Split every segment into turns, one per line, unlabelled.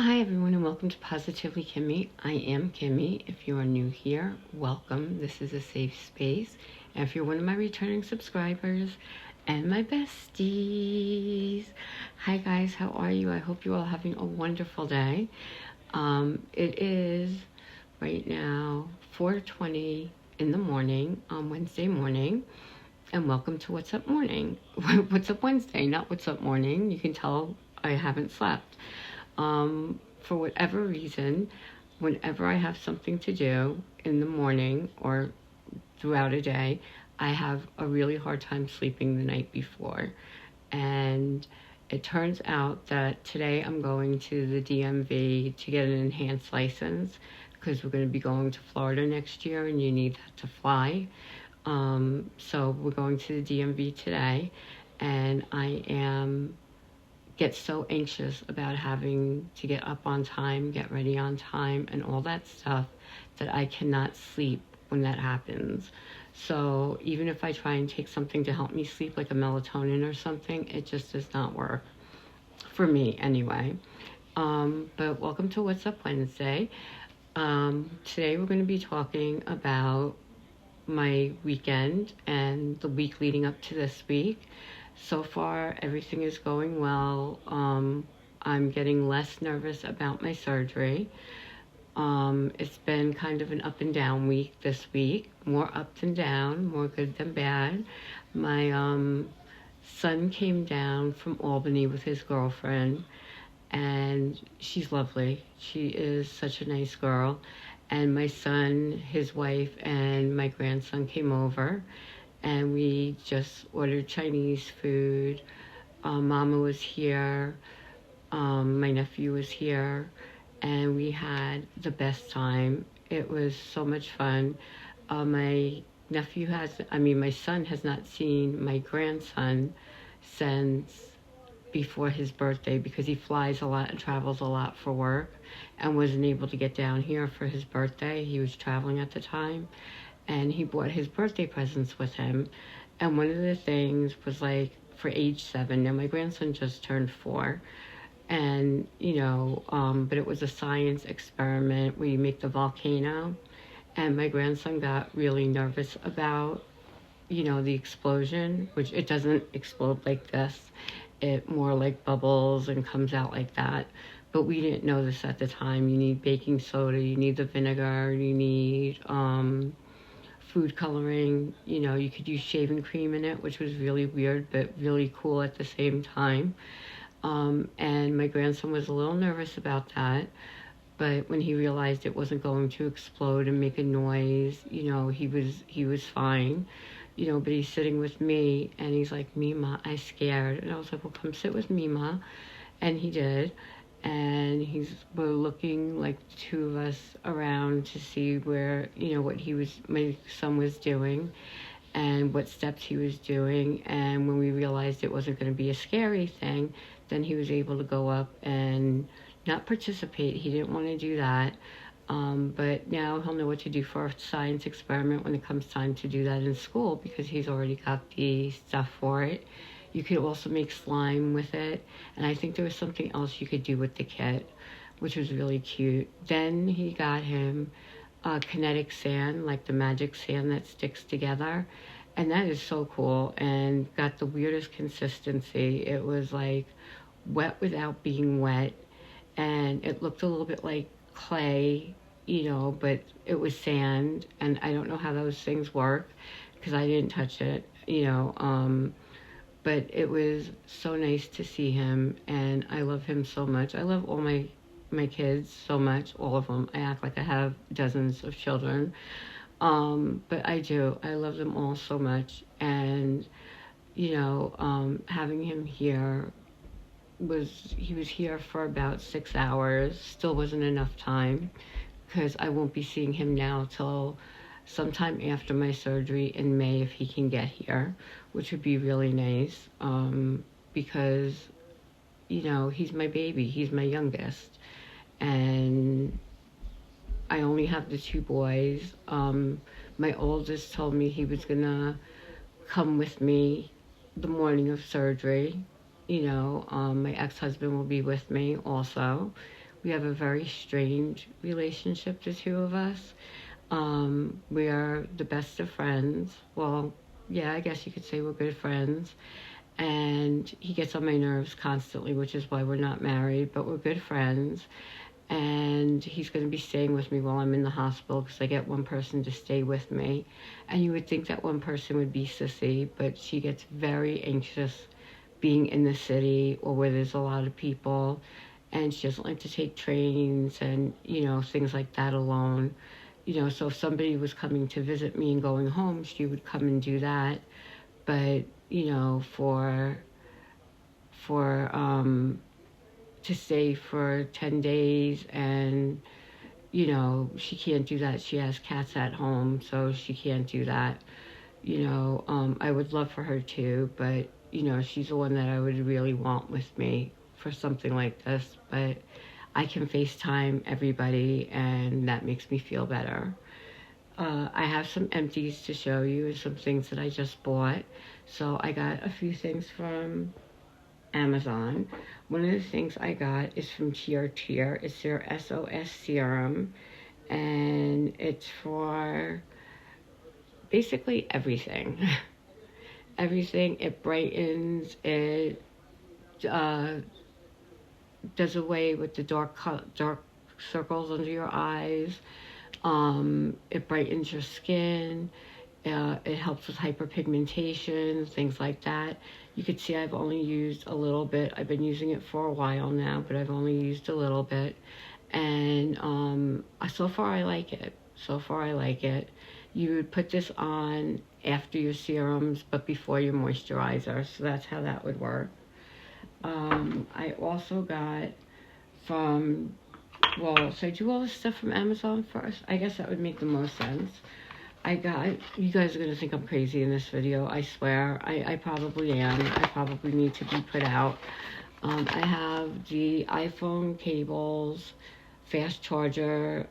Hi everyone and welcome to Positively Kimmie. I am Kimmie. If you are new here, welcome. This is a safe space. And if you're one of my returning subscribers and my besties, hi guys, how are you? I hope you're all having a wonderful day. It is right now 4:20 in the morning on Wednesday morning. And welcome to What's Up Morning. What's Up Wednesday, not What's Up Morning. You can tell I haven't slept. For whatever reason, whenever I have something to do in the morning or throughout a day, I have a really hard time sleeping the night before. And it turns out that today I'm going to the DMV to get an enhanced license because we're going to be going to Florida next year and you need that to fly. So we're going to the DMV today, and I get so anxious about having to get up on time, get ready on time, and all that stuff that I cannot sleep when that happens. So even if I try and take something to help me sleep, like a melatonin or something, it just does not work. For me, anyway. But welcome to What's Up Wednesday. Today we're going to be talking about my weekend and the week leading up to this week. So far, everything is going well. I'm getting less nervous about my surgery. It's been kind of an up and down week this week. More up than down, more good than bad. My son came down from Albany with his girlfriend, and she's lovely. She is such a nice girl. And my son, his wife, and my grandson came over, and we just ordered Chinese food. Mama was here, my nephew was here, and we had the best time. It was so much fun. My son has not seen my grandson since before his birthday because he flies a lot and travels a lot for work and wasn't able to get down here for his birthday. He was traveling at the time, and he brought his birthday presents with him. And one of the things was like for age 7. Now my grandson just turned 4, and but it was a science experiment where you make the volcano, and my grandson got really nervous about the explosion, which it doesn't explode like this. It more like bubbles and comes out like that. But we didn't know this at the time. You need baking soda, you need the vinegar, you need food coloring. You could use shaving cream in it, which was really weird but really cool at the same time. And my grandson was a little nervous about that. But when he realized it wasn't going to explode and make a noise, he was fine. But he's sitting with me, and he's like, Mima, I scared. And I was like, well, come sit with Mima. And he did. And we're looking like the two of us around to see where, what my son was doing and what steps he was doing. And when we realized it wasn't going to be a scary thing, then he was able to go up and not participate. He didn't want to do that. But now he'll know what to do for a science experiment when it comes time to do that in school, because he's already got the stuff for it. You could also make slime with it, and I think there was something else you could do with the kit, which was really cute. Then he got him kinetic sand, like the magic sand that sticks together, and that is so cool, and got the weirdest consistency. It was like wet without being wet, and it looked a little bit like clay, but it was sand, and I don't know how those things work because I didn't touch it, but it was so nice to see him, and I love him so much. I love all my kids so much, all of them. I act like I have dozens of children, but I do. I love them all so much, and having him here he was here for about 6 hours. Still wasn't enough time because I won't be seeing him now till sometime after my surgery in May if he can get here, which would be really nice, because he's my baby, he's my youngest, and I only have the 2 boys. My oldest told me he was gonna come with me the morning of surgery. My ex-husband will be with me also. We have a very strange relationship, the two of us. We are the best of friends. Well, yeah, I guess you could say we're good friends. And he gets on my nerves constantly, which is why we're not married, but we're good friends. And he's going to be staying with me while I'm in the hospital because I get one person to stay with me. And you would think that one person would be Sissy, but she gets very anxious being in the city or where there's a lot of people. And she doesn't like to take trains and, things like that alone. So if somebody was coming to visit me and going home, she would come and do that. But, to stay for 10 days and, she can't do that. She has cats at home, so she can't do that. I would love for her to, but, she's the one that I would really want with me for something like this. But I can FaceTime everybody, and that makes me feel better. I have some empties to show you and some things that I just bought. So I got a few things from Amazon. One of the things I got is from Tirtir. It's their SOS serum, and it's for basically everything. Everything. It brightens. It does away with the dark circles under your eyes. It brightens your skin. It helps with hyperpigmentation, things like that. You could see I've only used a little bit. I've been using it for a while now, but I've only used a little bit. And so far I like it. You would put this on after your serums, but before your moisturizer. So that's how that would work. I also got from, should I do all this stuff from Amazon first? I guess that would make the most sense. You guys are going to think I'm crazy in this video, I swear. I probably am. I probably need to be put out. I have the iPhone cables, fast charger,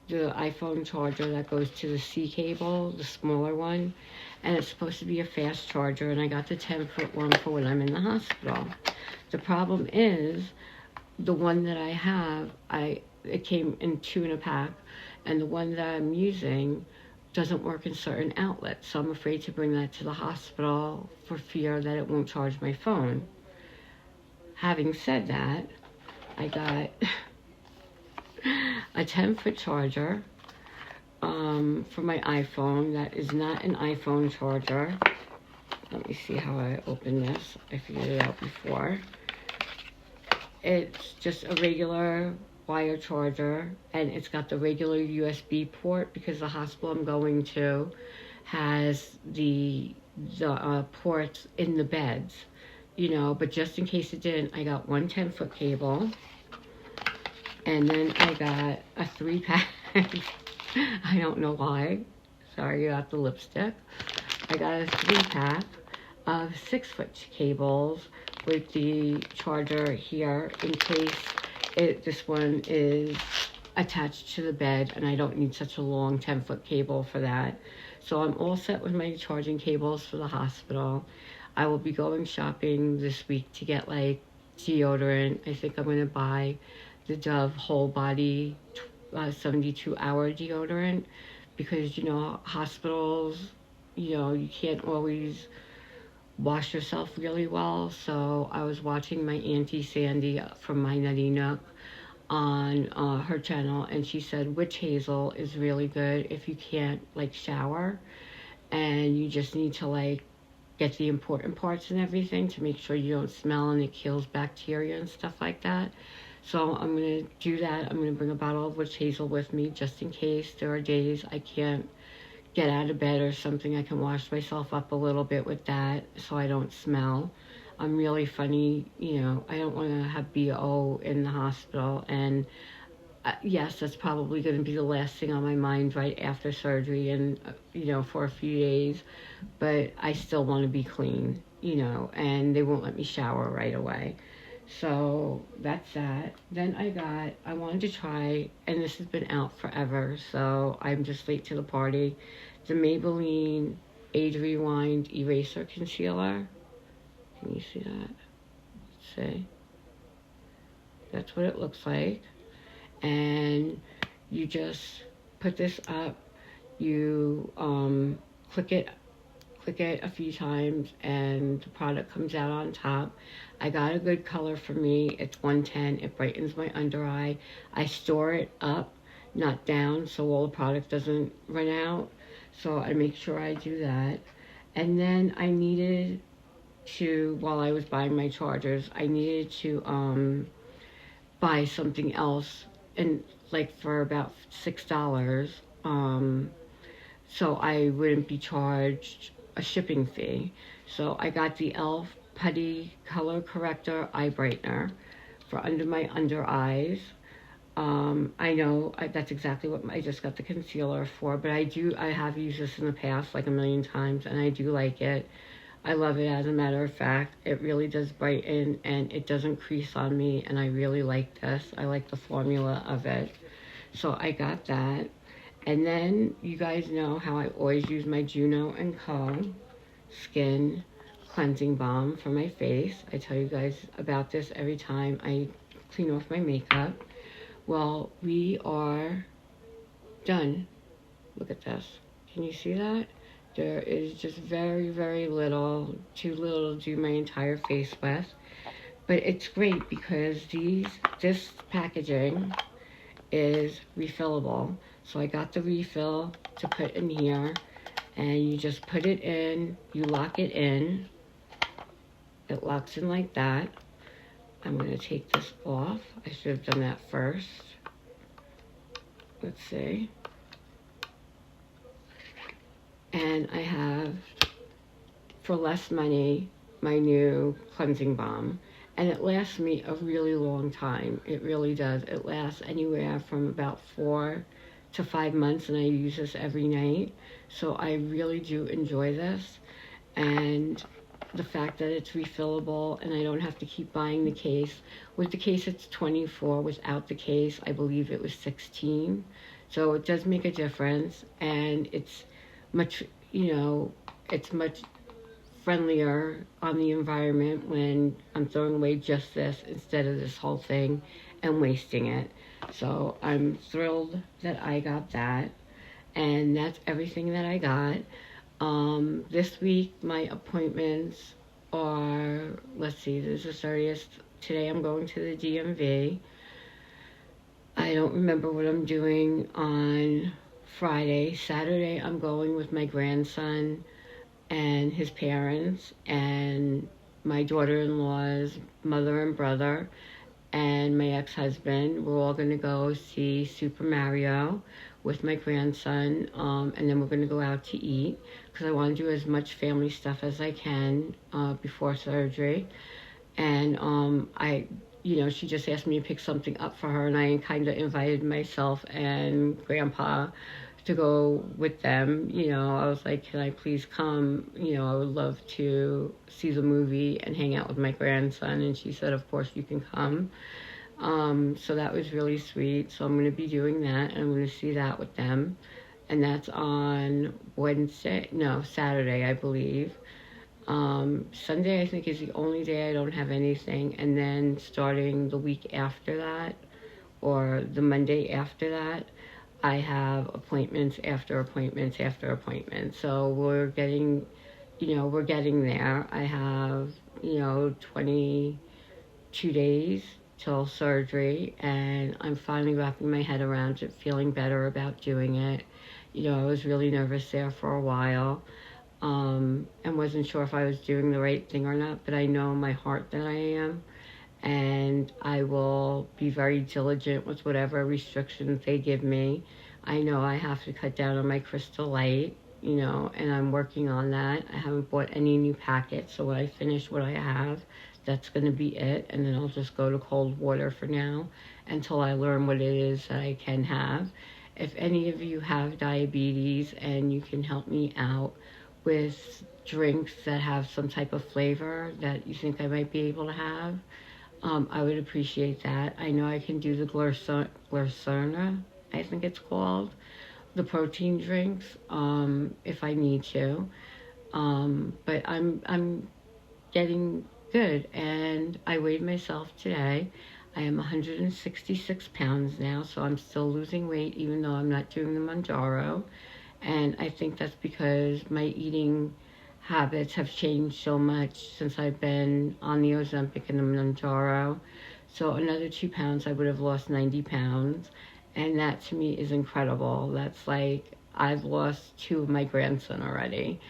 the iPhone charger that goes to the C cable, the smaller one, and it's supposed to be a fast charger, and I got the 10-foot one for when I'm in the hospital. The problem is, the one that I have, it came in 2 in a pack, and the one that I'm using doesn't work in certain outlets, so I'm afraid to bring that to the hospital for fear that it won't charge my phone. Having said that, I got a 10-foot charger for my iPhone that is not an iPhone charger. Let me see how I open this. I figured it out before. It's just a regular wire charger, and it's got the regular USB port because the hospital I'm going to has the ports in the beds, but just in case it didn't, I got one 10-foot cable, and then I got a 3-pack. I don't know why. Sorry about the lipstick. I got a 3-pack of 6-foot cables with the charger here in case this one is attached to the bed and I don't need such a long 10-foot cable for that. So I'm all set with my charging cables for the hospital. I will be going shopping this week to get like deodorant. I think I'm going to buy the Dove whole body 72-hour deodorant because, hospitals, you can't always wash yourself really well. So I was watching my Auntie Sandy from My Nutty Nook on her channel, and she said witch hazel is really good if you can't shower and you just need to get the important parts and everything to make sure you don't smell and it kills bacteria and stuff like that. So I'm going to do that. I'm going to bring a bottle of witch hazel with me just in case there are days I can't get out of bed or something. I can wash myself up a little bit with that so I don't smell. I'm really funny, I don't want to have BO in the hospital, and yes, that's probably going to be the last thing on my mind right after surgery and, for a few days, but I still want to be clean, and they won't let me shower right away. So that's that. Then I wanted to try, and this has been out forever, so I'm just late to the party, the Maybelline Age Rewind Eraser Concealer. Can you see that? Let's see. That's what it looks like. And you just put this up. You click it a few times, and the product comes out on top. I got a good color for me. It's 110. It brightens my under eye. I store it up, not down, so all the product doesn't run out. So I make sure I do that. And then I needed to, while I was buying my chargers, I needed to buy something else, and like for about $6, so I wouldn't be charged a shipping fee. So I got the e.l.f. Putty Color Corrector Eye Brightener for under my under eyes. I know that's exactly what I just got the concealer for, but I have used this in the past like a million times, and I do like it. I love it. As a matter of fact, it really does brighten, and it doesn't crease on me, and I really like this. I like the formula of it. So I got that. And then you guys know how I always use my Juno & Co. Skin Cleansing Balm for my face. I tell you guys about this every time I clean off my makeup. Well, we are done. Look at this. Can you see that? There is just very, very little, too little to do my entire face with. But it's great because this packaging is refillable. So I got the refill to put in here, and you just put it in, you lock it in. It locks in like that. I'm going to take this off. I should have done that first. Let's see. And I have, for less money, my new cleansing balm. And it lasts me a really long time. It really does. It lasts anywhere from about 4 to 5 months, and I use this every night. So I really do enjoy this. And the fact that it's refillable and I don't have to keep buying the case. With the case, it's $24. Without the case, I believe it was $16. So it does make a difference, and it's much, it's much friendlier on the environment when I'm throwing away just this instead of this whole thing and wasting it. So I'm thrilled that I got that, and that's everything that I got. This week my appointments are, let's see, this is the 30th. Today I'm going to the DMV. I don't remember what I'm doing on Friday. Saturday I'm going with my grandson and his parents and my daughter-in-law's mother and brother and my ex-husband. We're all going to go see Super Mario with my grandson, and then we're going to go out to eat because I want to do as much family stuff as I can before surgery. And she just asked me to pick something up for her, and I kind of invited myself and Grandpa to go with them. I was like, can I please come? I would love to see the movie and hang out with my grandson. And she said, of course you can come. So that was really sweet. So I'm going to be doing that, and I'm going to see that with them. And that's on Saturday, I believe. Sunday, I think, is the only day I don't have anything. And then starting the week after that, or the Monday after that, I have appointments after appointments after appointments. So we're getting there. I have, 22 days till surgery, and I'm finally wrapping my head around it, feeling better about doing it. I was really nervous there for a while, and wasn't sure if I was doing the right thing or not, but I know in my heart that I am. And I will be very diligent with whatever restrictions they give me. I know I have to cut down on my crystal light, and I'm working on that. I haven't bought any new packets, so when I finish what I have, that's going to be it. And then I'll just go to cold water for now until I learn what it is that I can have. If any of you have diabetes and you can help me out with drinks that have some type of flavor that you think I might be able to have, I would appreciate that. I know I can do the Glycerna, I think it's called, the protein drinks, if I need to. But I'm getting good, and I weighed myself today. I am 166 pounds now, so I'm still losing weight even though I'm not doing the Manjaro. And I think that's because my eating habits have changed so much since I've been on the Ozempic and the Manjaro. So another 2 pounds, I would have lost 90 pounds. And that to me is incredible. That's like, I've lost 2 of my grandson already,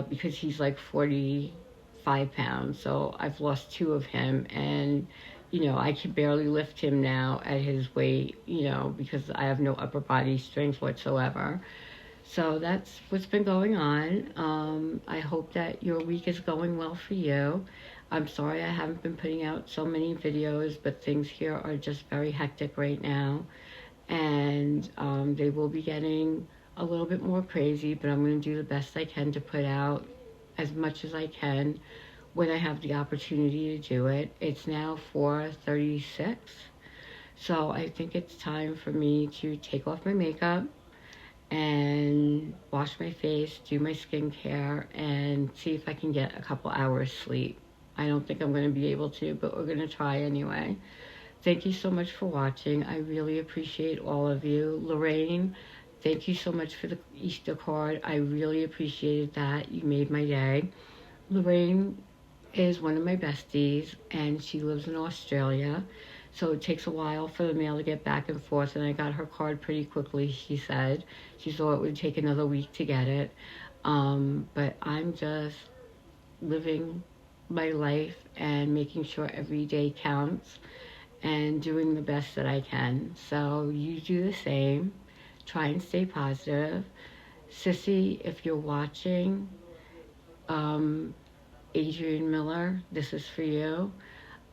because he's like 45 pounds. So I've lost 2 of him. And, I can barely lift him now at his weight, because I have no upper body strength whatsoever. So that's what's been going on. I hope that your week is going well for you. I'm sorry I haven't been putting out so many videos, but things here are just very hectic right now. And they will be getting a little bit more crazy, but I'm going to do the best I can to put out as much as I can when I have the opportunity to do it. It's now 4:36, so I think it's time for me to take off my makeup and wash my face, do my skincare, and see if I can get a couple hours sleep. I don't think I'm going to be able to, but we're going to try anyway. Thank you so much for watching. I really appreciate all of you. Lorraine, thank you so much for the Easter card. I really appreciated that. You made my day. Lorraine is one of my besties, and she lives in Australia. So it takes a while for the mail to get back and forth, and I got her card pretty quickly, she said. She thought it would take another week to get it. But I'm just living my life and making sure every day counts and doing the best that I can. So you do the same. Try and stay positive. Sissy, if you're watching, Adrian Miller, this is for you.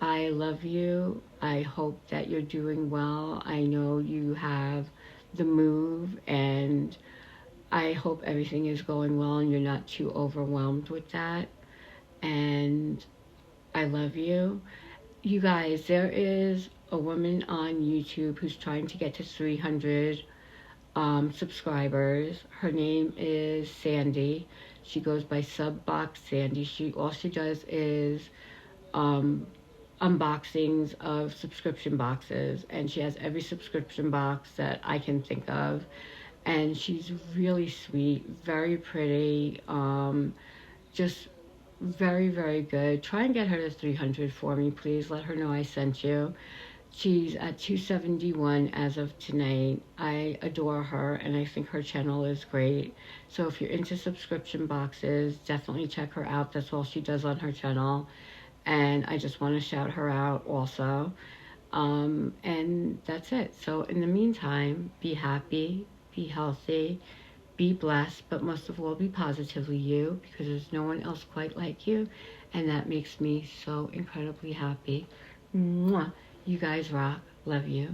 I love you. I hope that you're doing well. I know you have the move, and I hope everything is going well and you're not too overwhelmed with that. And I love you. You guys, there is a woman on YouTube who's trying to get to 300 subscribers. Her name is Sandy. She goes by Subbox Sandy. All she does is unboxings of subscription boxes, and she has every subscription box that I can think of. And she's really sweet, very pretty, just very, very good. Try and get her to 300 for me, please. Let her know I sent you. She's at 271 as of tonight. I adore her, and I think her channel is great. So if you're into subscription boxes, definitely check her out. That's all she does on her channel. And I just want to shout her out also. And that's it. So in the meantime, be happy, be healthy, be blessed, but most of all, be positively you, because there's no one else quite like you. And that makes me so incredibly happy. Mwah. You guys rock. Love you.